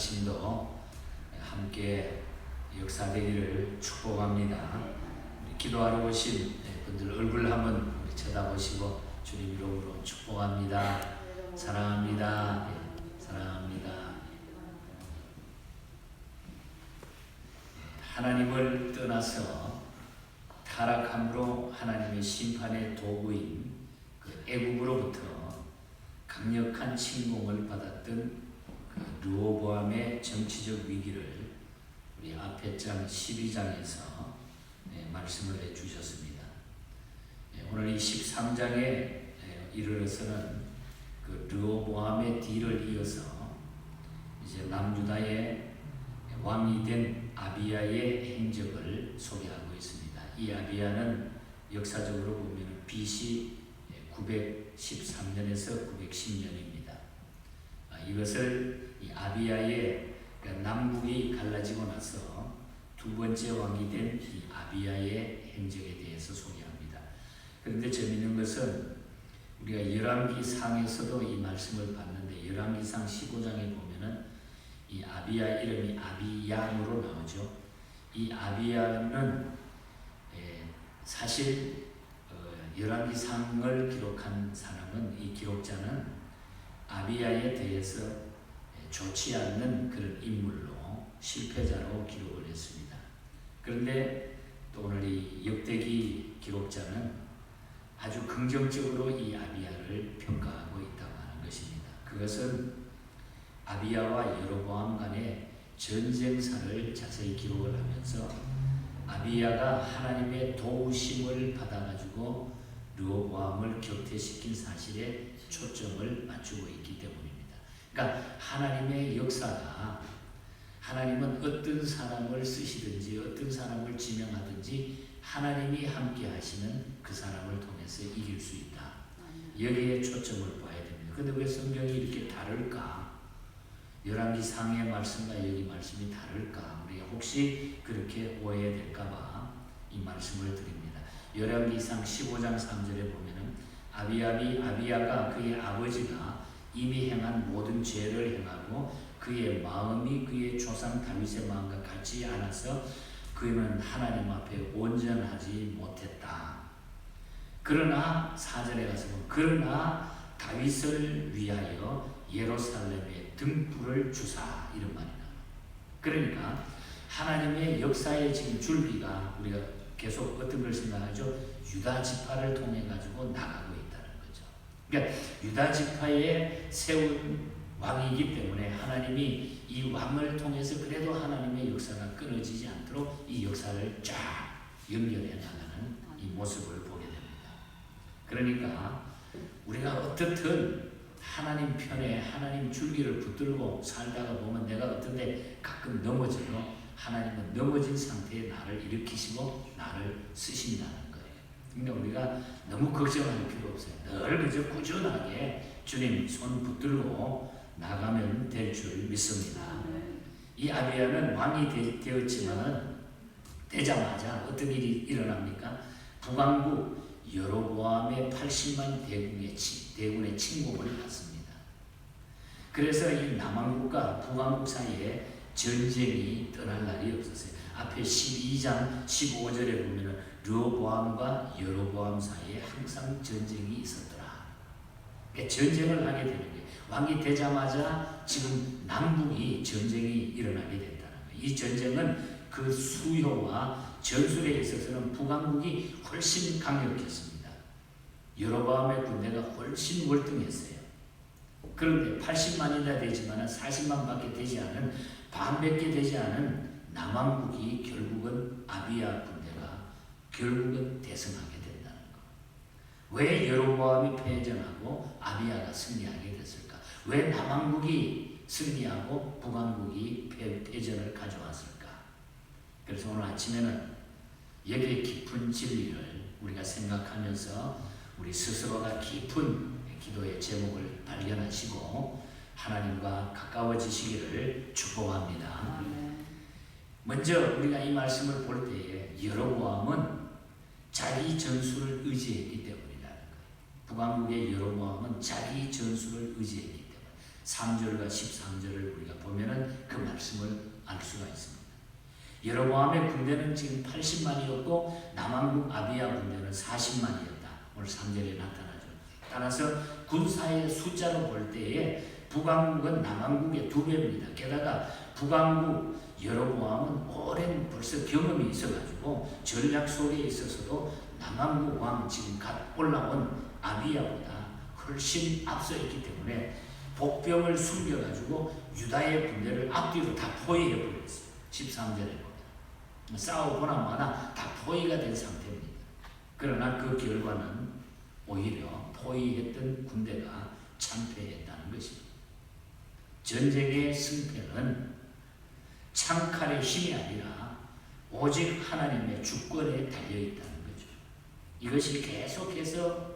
아침도 함께 역사되기를 축복합니다. 우리 기도하러 오신 분들 얼굴 한번 우리 쳐다보시고 주님 이름으로 축복합니다. 사랑합니다. 사랑합니다. 하나님을 떠나서 타락함으로 하나님의 심판의 도구인 그 애국으로부터 강력한 침공을 받았던 그 르호보암의 정치적 위기를 우리 앞에 장 12장에서 말씀을 해주셨습니다. 오늘 이 13장에 이르러서는 그 르호보암의 뒤를 이어서 이제 남유다의 왕이 된 아비야의 행적을 소개하고 있습니다. 이 아비야는 역사적으로 보면 BC 913년에서 910년입니다. 이것을 이 아비야의 그러니까 남북이 갈라지고 나서 두 번째 왕이 된 이 아비야의 행적에 대해서 소개합니다. 그런데 재미있는 것은 우리가 열왕기상에서도 이 말씀을 봤는데 열왕기상 15장에 보면은 이 아비야 이름이 아비양으로 나오죠. 이 아비야는 사실 열왕기상을 기록한 사람은 이 기록자는 아비야에 대해서 좋지 않는 그런 인물로 실패자로 기록을 했습니다. 그런데 또 오늘 이 역대기 기록자는 아주 긍정적으로 이 아비야를 평가하고 있다고 하는 것입니다. 그것은 아비야와 여로보암 간의 전쟁사를 자세히 기록을 하면서 아비야가 하나님의 도우심을 받아가지고 르호보암을 격퇴시킨 사실에 초점을 맞추고 있기 때문입니다. 그러니까 하나님의 역사가 하나님은 어떤 사람을 쓰시든지 어떤 사람을 지명하든지 하나님이 함께 하시는 그 사람을 통해서 이길 수 있다. 여기에 초점을 봐야 됩니다. 그런데 왜 성경이 이렇게 다를까? 열왕기상의 말씀과 여기 말씀이 다를까? 우리가 혹시 그렇게 오해될까봐 이 말씀을 드립니다. 열왕기상 15장 3절에 보면은 아비야가 그의 아버지가 이미 행한 모든 죄를 행하고 그의 마음이 그의 조상 다윗의 마음과 같지 않아서 그는 하나님 앞에 온전하지 못했다. 그러나 4절에 가서 보면 그러나 다윗을 위하여 예루살렘에 등불을 주사 이런 말이 나와요. 그러니까 하나님의 역사의 지금 줄기가 우리가 계속 어떤 걸 생각하죠? 유다 지파를 통해 가지고 나가고 있다는 거죠. 그러니까 유다 지파에 세운 왕이기 때문에 하나님이 이 왕을 통해서 그래도 하나님의 역사가 끊어지지 않도록 이 역사를 쫙 연결해 나가는 이 모습을 보게 됩니다. 그러니까 우리가 어떻든 하나님 편에 하나님 줄기를 붙들고 살다가 보면 내가 어떤데 가끔 넘어져도 하나님은 넘어진 상태에 나를 일으키시고 나를 쓰신다는 거예요. 그러니까 우리가 너무 걱정할 필요 없어요. 늘 그저 꾸준하게 주님 손 붙들고 나가면 될 줄 믿습니다. 이 아비야는 왕이 되었지만 되자마자 어떤 일이 일어납니까? 북왕국 여로보암의 80만 대군의 침공을 받습니다. 그래서 이 남왕국과 북왕국 사이에 전쟁이 떠날 날이 없었어요. 앞에 12장 15절에 보면 르호보암과 여로보암 사이에 항상 전쟁이 있었더라. 그러니까 전쟁을 하게 되는 거예요. 왕이 되자마자 지금 남북이 전쟁이 일어나게 된다는 거예요. 이 전쟁은 그 수효와 전술에 있어서는 북왕국이 훨씬 강력했습니다. 여로보암의 군대가 훨씬 월등했어요. 그런데 80만이나 되지만 40만밖에 되지 않은 반밖에 되지 않은 남왕국이 결국은 아비야 군대가 결국은 대승하게 된다는 것. 왜 여로보암이 패전하고 아비야가 승리하게 됐을까? 왜 남왕국이 승리하고 북왕국이 패전을 가져왔을까? 그래서 오늘 아침에는 여기에 깊은 진리를 우리가 생각하면서 우리 스스로가 깊은 기도의 제목을 발견하시고 하나님과 가까워지시기를 축복합니다. 먼저 우리가 이 말씀을 볼 때에 여로보암은 자기 전술을 의지했기 때문이라는 거예요. 북왕국의 여로보암은 자기 전술을 의지했기 때문에 3절과 13절을 우리가 보면은 그 여로보암의 군대는 지금 80만이었고 남왕국 아비야 군대는 40만이었다. 오늘 3절에 나타나죠. 따라서 군사의 숫자로 볼 때에 북왕국은 남왕국의 2배입니다. 게다가 북왕국 여로보암은 오랜 벌써 경험이 있어가지고 전략 속에 있어서도 남왕국 왕 지금 갓 올라온 아비야보다 훨씬 앞서 있기 때문에 복병을 숨겨가지고 유다의 군대를 앞뒤로 다 포위해버렸어요. 13절에 보면 싸워보나 마나 다 포위가 된 상태입니다. 그러나 그 결과는 오히려 포위했던 군대가 참패했다는 것입니다. 전쟁의 승패는 창칼의 힘이 아니라 오직 하나님의 주권에 달려있다는 거죠. 이것이 계속해서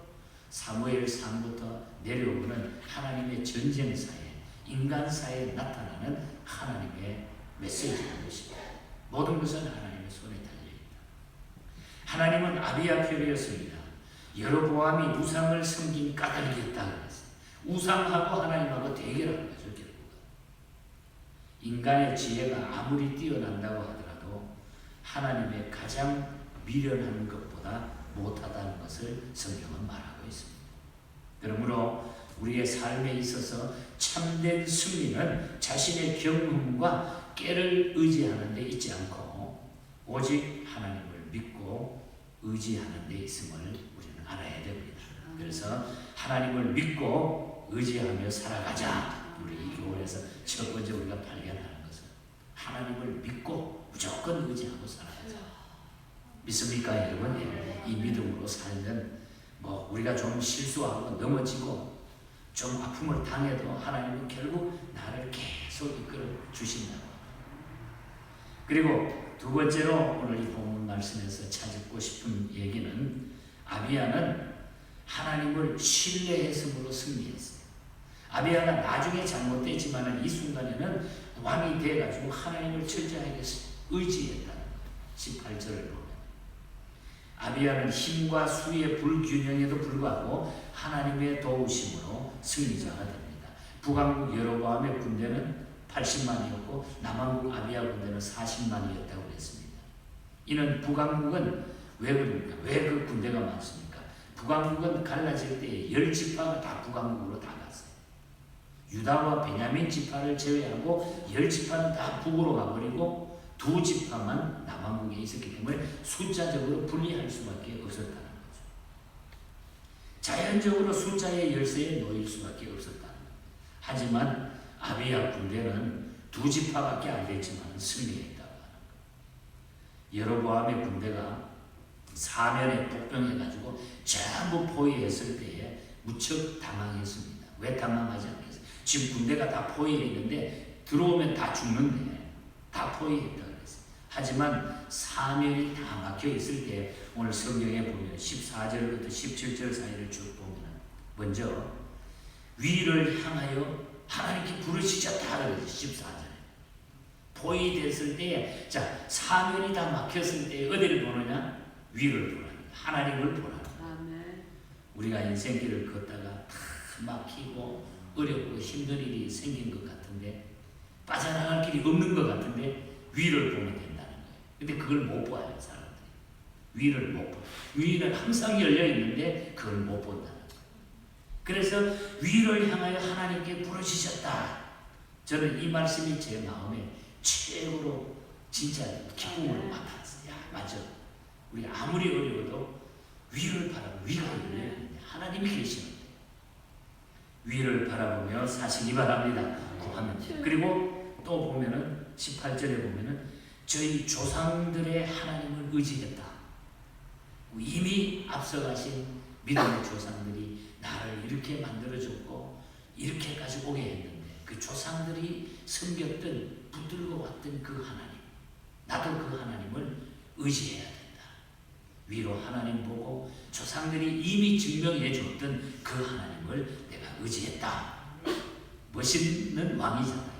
사무엘상부터 내려오는 하나님의 전쟁사에, 인간사에 나타나는 하나님의 메시지인 것입니다. 모든 것은 하나님의 손에 달려있다. 하나님은 아비야 편이었습니다. 여로보암이 우상을 섬긴 까닭이었다 그랬어요. 우상하고 하나님하고 대결하는 거죠. 결국은 인간의 지혜가 아무리 뛰어난다고 하더라도 하나님의 가장 미련한 것보다 못하다는 것을 성경은 말하고 있습니다. 그러므로 우리의 삶에 있어서 참된 승리는 자신의 경험과 깨를 의지하는 데 있지 않고 오직 하나님을 믿고 의지하는 데 있음을 우리는 알아야 됩니다. 그래서 하나님을 믿고 의지하며 살아가자. 우리 이 교회에서 첫 번째 우리가 발견하는 것은 하나님을 믿고 무조건 의지하고 살아가자. 믿습니까 여러분? 이 믿음으로 살면 우리가 좀 실수하고 넘어지고 좀 아픔을 당해도 하나님은 결국 나를 계속 이끌어 주신다고. 그리고 두 번째로 오늘 이 본문 말씀에서 찾고 싶은 얘기는 아비야는 하나님을 신뢰했음으로 승리했어요. 아비야가 나중에 잘못됐지만 이 순간에는 왕이 돼가지고 하나님을 철저하게 의지했다는 거예요. 18절을 보면 아비야는 힘과 수의 불균형에도 불구하고 하나님의 도우심으로 승리자가 됩니다. 북왕국 여로보암의 군대는 80만이었고 남왕국 아비야 군대는 40만이었다고 그랬습니다. 이는 북왕국은 왜 그럽니까? 왜 그 군대가 많습니까? 북왕국은 갈라질 때 10지파가 다 북왕국으로 다 갔어요. 유다와 베냐민 지파를 제외하고 10지파는 다 북으로 가버리고 2지파만 남왕국에 있었기 때문에 숫자적으로 분리할 수밖에 없었다는 거죠. 자연적으로 숫자의 열세에 놓일 수밖에 없었다는 거죠. 하지만 아비야 군대는 2지파밖에 안 됐지만 승리했다고 하는 거예요. 여로보암의 군대가 사면에 복병해가지고 전부 포위했을 때에 무척 당황했습니다. 왜 당황하지 않겠어요? 지금 군대가 다 포위했는데 들어오면 다 죽는데 다 포위했다 그랬어요. 하지만 사면이 다 막혀 있을 때 오늘 성경에 보면 14절부터 17절 사이를 쭉 보면 먼저 위를 향하여 하나님께 부르시자 그랬어요. 14절에 포위됐을 때에 사면이 다 막혔을 때 어디를 보느냐? 위를 보라. 하나님을 보라. 우리가 인생길을 걷다가 다 막히고 어렵고 힘든 일이 생긴 것 같은데 빠져나갈 길이 없는 것 같은데 위를 보면 된다는 거예요. 근데 그걸 못 봐요 사람들이. 위를 못 봐. 위는 항상 열려 있는데 그걸 못 본다는 거예요. 그래서 위를 향하여 하나님께 부르시셨다. 저는 이 말씀이 제 마음에 최고로 진짜 기쁨으로 맡았어요. 야 맞아. 우리 아무리 어려워도 위를 바라보고 위가 열려있는데 하나님이 계시는데 위를 바라보며 사시기 바랍니다. 구하면. 그리고 또 보면은 18절에 보면은 저희 조상들의 하나님을 의지했다. 이미 앞서가신 믿음의 조상들이 나를 이렇게 만들어줬고 이렇게까지 오게 했는데 그 조상들이 섬겼던 붙들고 왔던 그 하나님, 나도 그 하나님을 의지해야 된다. 위로 하나님 보고 조상들이 이미 증명해 줬던 그 하나님을 내가 의지했다. 멋있는 왕이잖아요.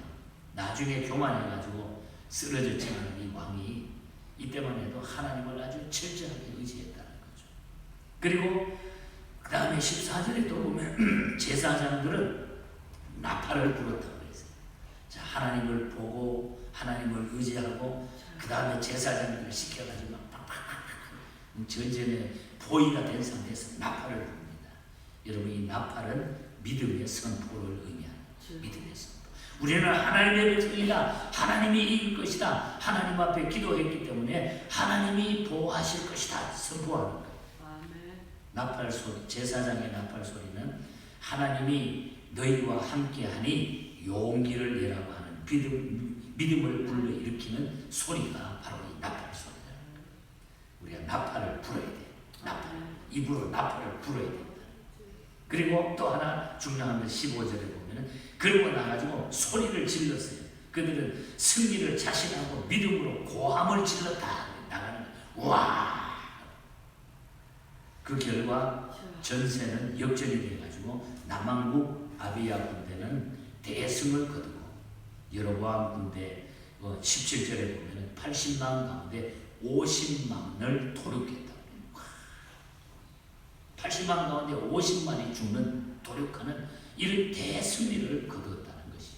나중에 교만해가지고 쓰러졌지만 이 왕이 이때만 해도 하나님을 아주 철저하게 의지했다는 거죠. 그리고 그 다음에 14절에 또 보면 제사장들은 나팔을 불었다고 그랬어요. 자, 하나님을 보고 하나님을 의지하고 그 다음에 제사장들을 시켜가지고 막 전쟁에 보위가 된 상태에서 나팔을 부릅니다. 여러분, 이 나팔은 믿음의 선포를 의미하는 믿음의 선포. 우리는 하나님의 백성이다. 하나님이 이길 것이다. 하나님 앞에 기도했기 때문에 하나님이 보호하실 것이다. 선포하는 거예요. 나팔 소리, 제사장의 나팔 소리는 하나님이 너희와 함께하니 용기를 내라고 하는 믿음을 불러일으키는 소리가 바로 이 나팔 소리다. 우리가 나팔을 불어야 돼. 나팔. 입으로 나팔을 불어야 된다. 그리고 또 하나 중요한 건 15절에 보면은 그러고 나가지고 소리를 질렀어요. 그들은 승리를 자신하고 믿음으로 고함을 질렀다. 나가는 거예요. 와! 그 결과 전세는 역전이 돼가지고 남왕국 아비야 군대는 대승을 거두고 여로보암 군대 17절에 보면 80만 가운데 50만을 도륙했다. 80만 가운데 50만이 죽는 도륙하는 이런 대승리를 거두었다는 것이죠.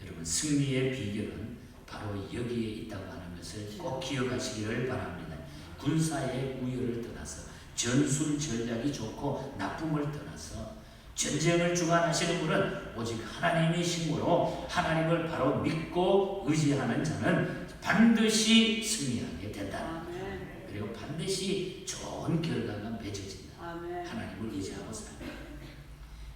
여러분, 승리의 비결은 바로 여기에 있다고 하는 것을 꼭 기억하시기를 바랍니다. 군사의 우열을 떠나서 전술 전략이 좋고 나쁨을 떠나서 전쟁을 주관하시는 분은 오직 하나님의 신고로 하나님을 바로 믿고 의지하는 자는 반드시 승리하게 된다. 그리고 반드시 좋은 결과가 맺어진다. 하나님을 의지하고 살다.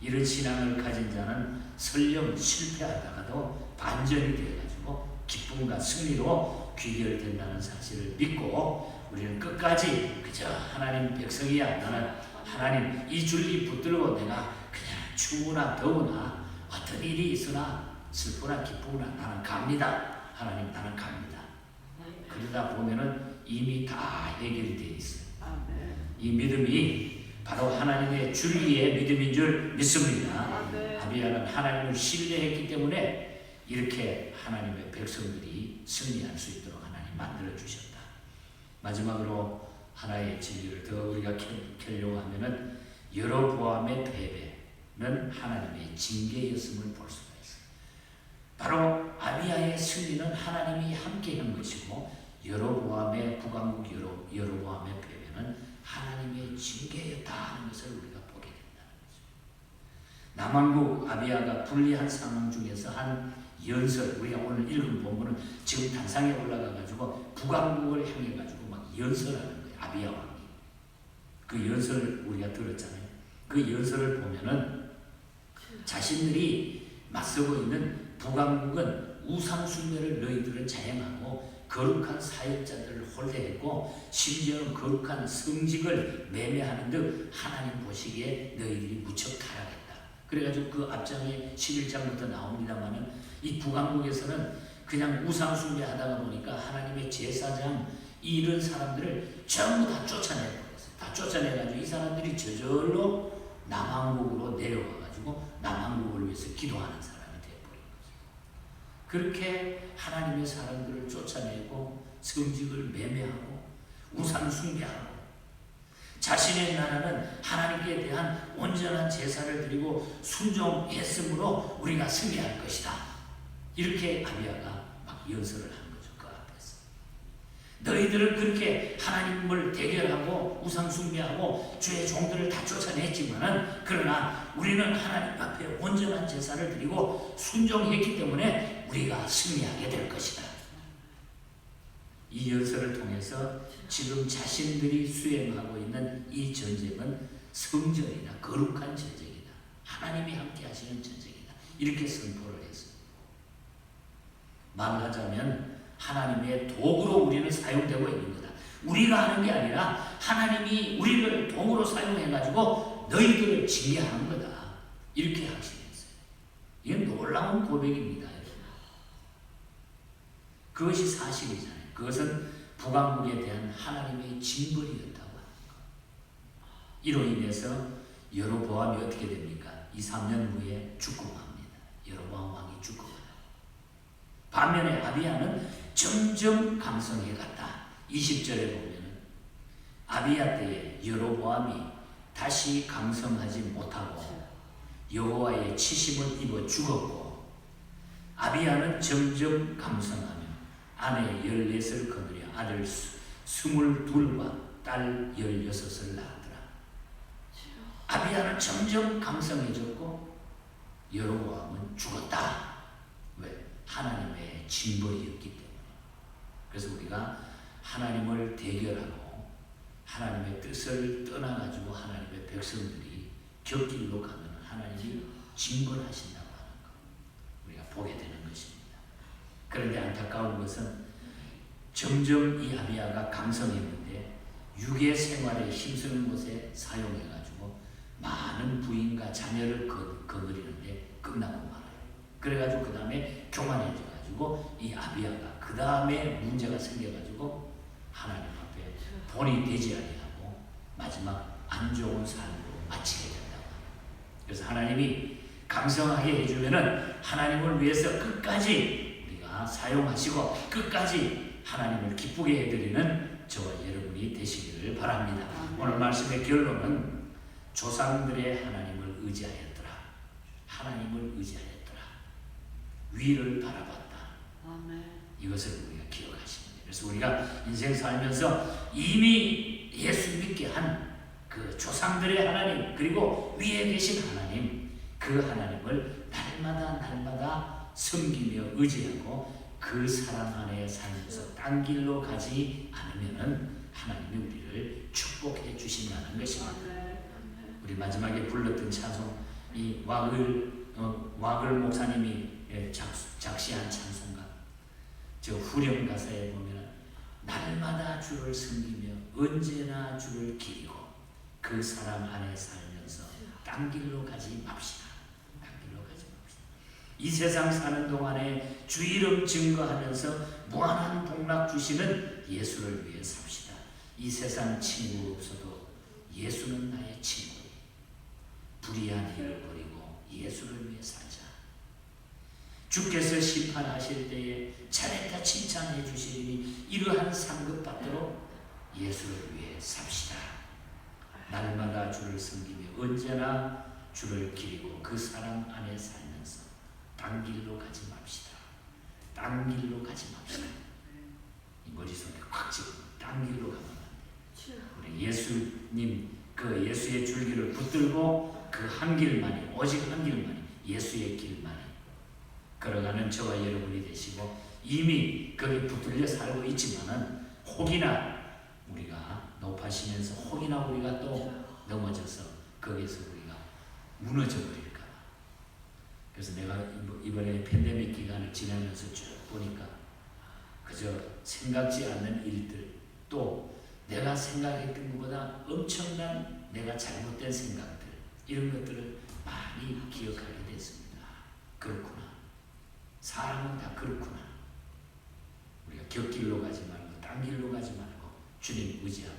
이런 신앙을 가진 자는 설령 실패하다가도 반전이 되어가지고 기쁨과 승리로 귀결된다는 사실을 믿고 우리는 끝까지 그저 하나님 백성이야. 나는 하나님 이 줄기 붙들고 내가 그냥 추우나 더우나 어떤 일이 있으나 슬프나 기쁘나 나는 갑니다. 하나님, 나는 갑니다. 그러다 보면은 이미 다 해결이 되어 있어요. 이 믿음이 바로 하나님의 줄기의 믿음인 줄 믿습니다. 아비야는 하나님을 신뢰했기 때문에 이렇게 하나님의 백성들이 승리할 수 있도록 하나님 만들어 주셨다. 마지막으로 하나의 진리를 더 우리가 켜려고 하면은 여로보암의 패배는 하나님의 징계였음을 볼 수가 있어요. 바로 아비야의 승리는 하나님이 함께한 것이고 여로보암의 북왕국 여로보암의 패배는 하나님의 징계였다 하는 것을 우리가 보게 된다는 거죠. 남왕국 아비야가 불리한 상황 중에서 한 연설, 우리가 오늘 읽은 본문은 지금 단상에 올라가가지고 북왕국을 향해가지고 막 연설하는 거예요. 아비야 왕이. 그 연설을 우리가 들었잖아요. 그 연설을 보면은 자신들이 맞서고 있는 북왕국은 우상숭배를 너희들은 자행하고 거룩한 사역자들을 홀대했고 심지어는 거룩한 성직을 매매하는 듯 하나님 보시기에 너희들이 무척 타락했다. 그래가지고 그 앞장에 11장부터 나옵니다만은 이 북왕국에서는 그냥 우상숭배 하다가 보니까 하나님의 제사장 이런 사람들을 전부 다 쫓아내버렸어요. 다 쫓아내가지고 이 사람들이 저절로 남왕국으로 내려와가지고 남왕국을 위해서 기도하는 사람이 되어버린 거죠. 그렇게 하나님의 사람들을 쫓아내고 성직을 매매하고 우상숭배하고 자신의 나라는 하나님께 대한 온전한 제사를 드리고 순종했으므로 우리가 승리할 것이다. 이렇게 아비야가 막 연설을 한 거죠. 그 앞에서. 너희들은 그렇게 하나님을 대결하고 우상숭배하고 주의 종들을 다 쫓아냈지만은 그러나 우리는 하나님 앞에 온전한 제사를 드리고 순종했기 때문에 우리가 승리하게 될 것이다. 이 연설을 통해서 지금 자신들이 수행하고 있는 이 전쟁은 성전이다. 거룩한 전쟁이다. 하나님이 함께 하시는 전쟁이다. 이렇게 선포를 했어요. 말하자면 하나님의 도구로 우리는 사용되고 있는 거다. 우리가 하는 게 아니라 하나님이 우리를 도구로 사용해가지고 너희들을 징계하는 거다. 이렇게 확신했어요. 이건 놀라운 고백입니다. 그것이 사실이잖아요. 그것은 북왕국에 대한 하나님의 징벌이었다고 하는 것. 이로 인해서 여로보암이 어떻게 됩니까? 2, 3년 후에 죽고 맙니다. 여로보암 왕이 죽고 가요. 반면에 아비야는 점점 강성해 갔다. 20절에 보면 아비야 때에 여로보암이 다시 강성하지 못하고 여호와의 치심을 입어 죽었고 아비야는 점점 강성하며 아내 14을 거느려 아들 22과 딸 16을 낳았더라. 아비야는 점점 강성해졌고 여로보암은 죽었다. 왜? 하나님의 징벌이었기 때문에. 그래서 우리가 하나님을 대결하고 하나님의 뜻을 떠나가지고 하나님의 백성들이 곁길로 가면 하나님이 징벌하신다고 하는 것 우리가 보게 되는 것입니다. 그런데 안타까운 것은 점점 이 아비야가 강성했는데 육의 생활에 힘쓰는 곳에 사용해가지고 많은 부인과 자녀를 거느리는데 끝나고 말아요. 그래가지고 그 다음에 교만해져가지고 이 아비야가 그 다음에 문제가 생겨가지고 하나님 앞에 본이 되지 아니하고 마지막 안 좋은 삶으로 마치게 된다고 합니다. 그래서 하나님이 강성하게 해주면은 하나님을 위해서 끝까지 우리가 사용하시고 끝까지 하나님을 기쁘게 해드리는 저와 여러분이 되시기를 바랍니다. 오늘 말씀의 결론은 조상들의 하나님을 의지하였더라. 하나님을 의지하였더라. 위를 바라봤다. 이것을 우리가 기억하시면 돼요. 그래서 우리가 인생 살면서 이미 예수 믿게 한 그 조상들의 하나님 그리고 위에 계신 하나님 그 하나님을 날마다 섬기며 의지하고 그 사랑 안에 살면서 딴 길로 가지 않으면은 하나님이 우리를 축복해 주신다는 것입니다. 우리 마지막에 불렀던 찬송 이 와글 목사님이 작시한 찬송가 저 후렴 가사에 보면 날마다 주를 섬기며 언제나 주를 기리고 그 사랑 안에 살면서 딴 길로 가지 맙시다. 딴 길로 가지 맙시다. 이 세상 사는 동안에 주 이름 증거하면서 무한한 복락 주시는 예수를 위해 삽시다. 이 세상 친구 없어도 예수는 나의 친구. 불의한 일을 버리고 예수를 위해 살자. 주께서 심판하실 때에 잘했다 칭찬해 주시니 이러한 상급 받도록 예수를 위해 삽시다. 날마다 주를 섬기며 언제나 주를 기리고 그 사랑 안에 살면서 딴 길로 가지 맙시다. 딴 길로 가지 맙시다. 이 머릿속에 꽉 집어 딴 길로 가면 안 돼. 우리 예수님 그 예수의 줄기를 붙들고 그 한 길만이 오직 한 길만이 예수의 길만이 걸어가는 저와 여러분이 되시고 이미 거기 붙들려 살고 있지만은 혹이나 우리가 높아지면서 혹이나 우리가 또 넘어져서 거기서 우리가 무너져 버릴까 봐. 그래서 내가 이번에 팬데믹 기간을 지나면서 쭉 보니까 그저 생각지 않는 일들 또 내가 생각했던 것보다 엄청난 내가 잘못된 생각들 이런 것들을 많이 기억하게 됐습니다. 그렇구나. 사람은 다 그렇구나. 우리가 곁길로 가지 말고 딴 길로 가지 말고 주님 의지하고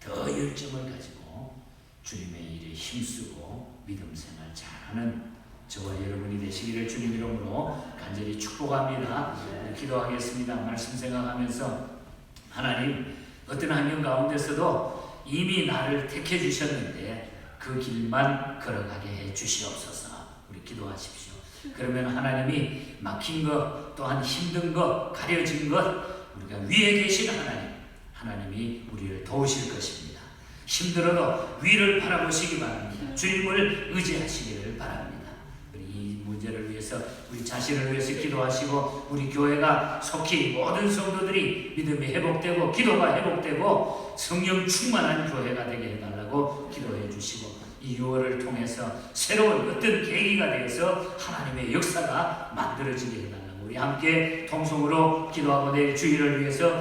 더 열정을 가지고 주님의 일에 힘쓰고 믿음 생활 잘하는 저와 여러분이 되시기를 주님 이름으로 간절히 축복합니다. 기도하겠습니다. 말씀 생각하면서 하나님 어떤 환경 가운데서도 이미 나를 택해 주셨는데 그 길만 걸어가게 해 주시옵소서. 우리 기도하십시오. 그러면 하나님이 막힌 것 또한 힘든 것 가려진 것 우리가 위에 계신 하나님이 우리를 도우실 것입니다. 힘들어도 위를 바라보시기 바랍니다. 주님을 의지하시기를 바랍니다. 이 문제를 위해서 우리 자신을 위해서 기도하시고 우리 교회가 속히 모든 성도들이 믿음이 회복되고 기도가 회복되고 성령 충만한 교회가 되게 해달라고 기도해 주시고 이 6월을 통해서 새로운 어떤 계기가 되어서 하나님의 역사가 만들어지게 해달라고 우리 함께 통성으로 기도하고 내일 주일을 위해서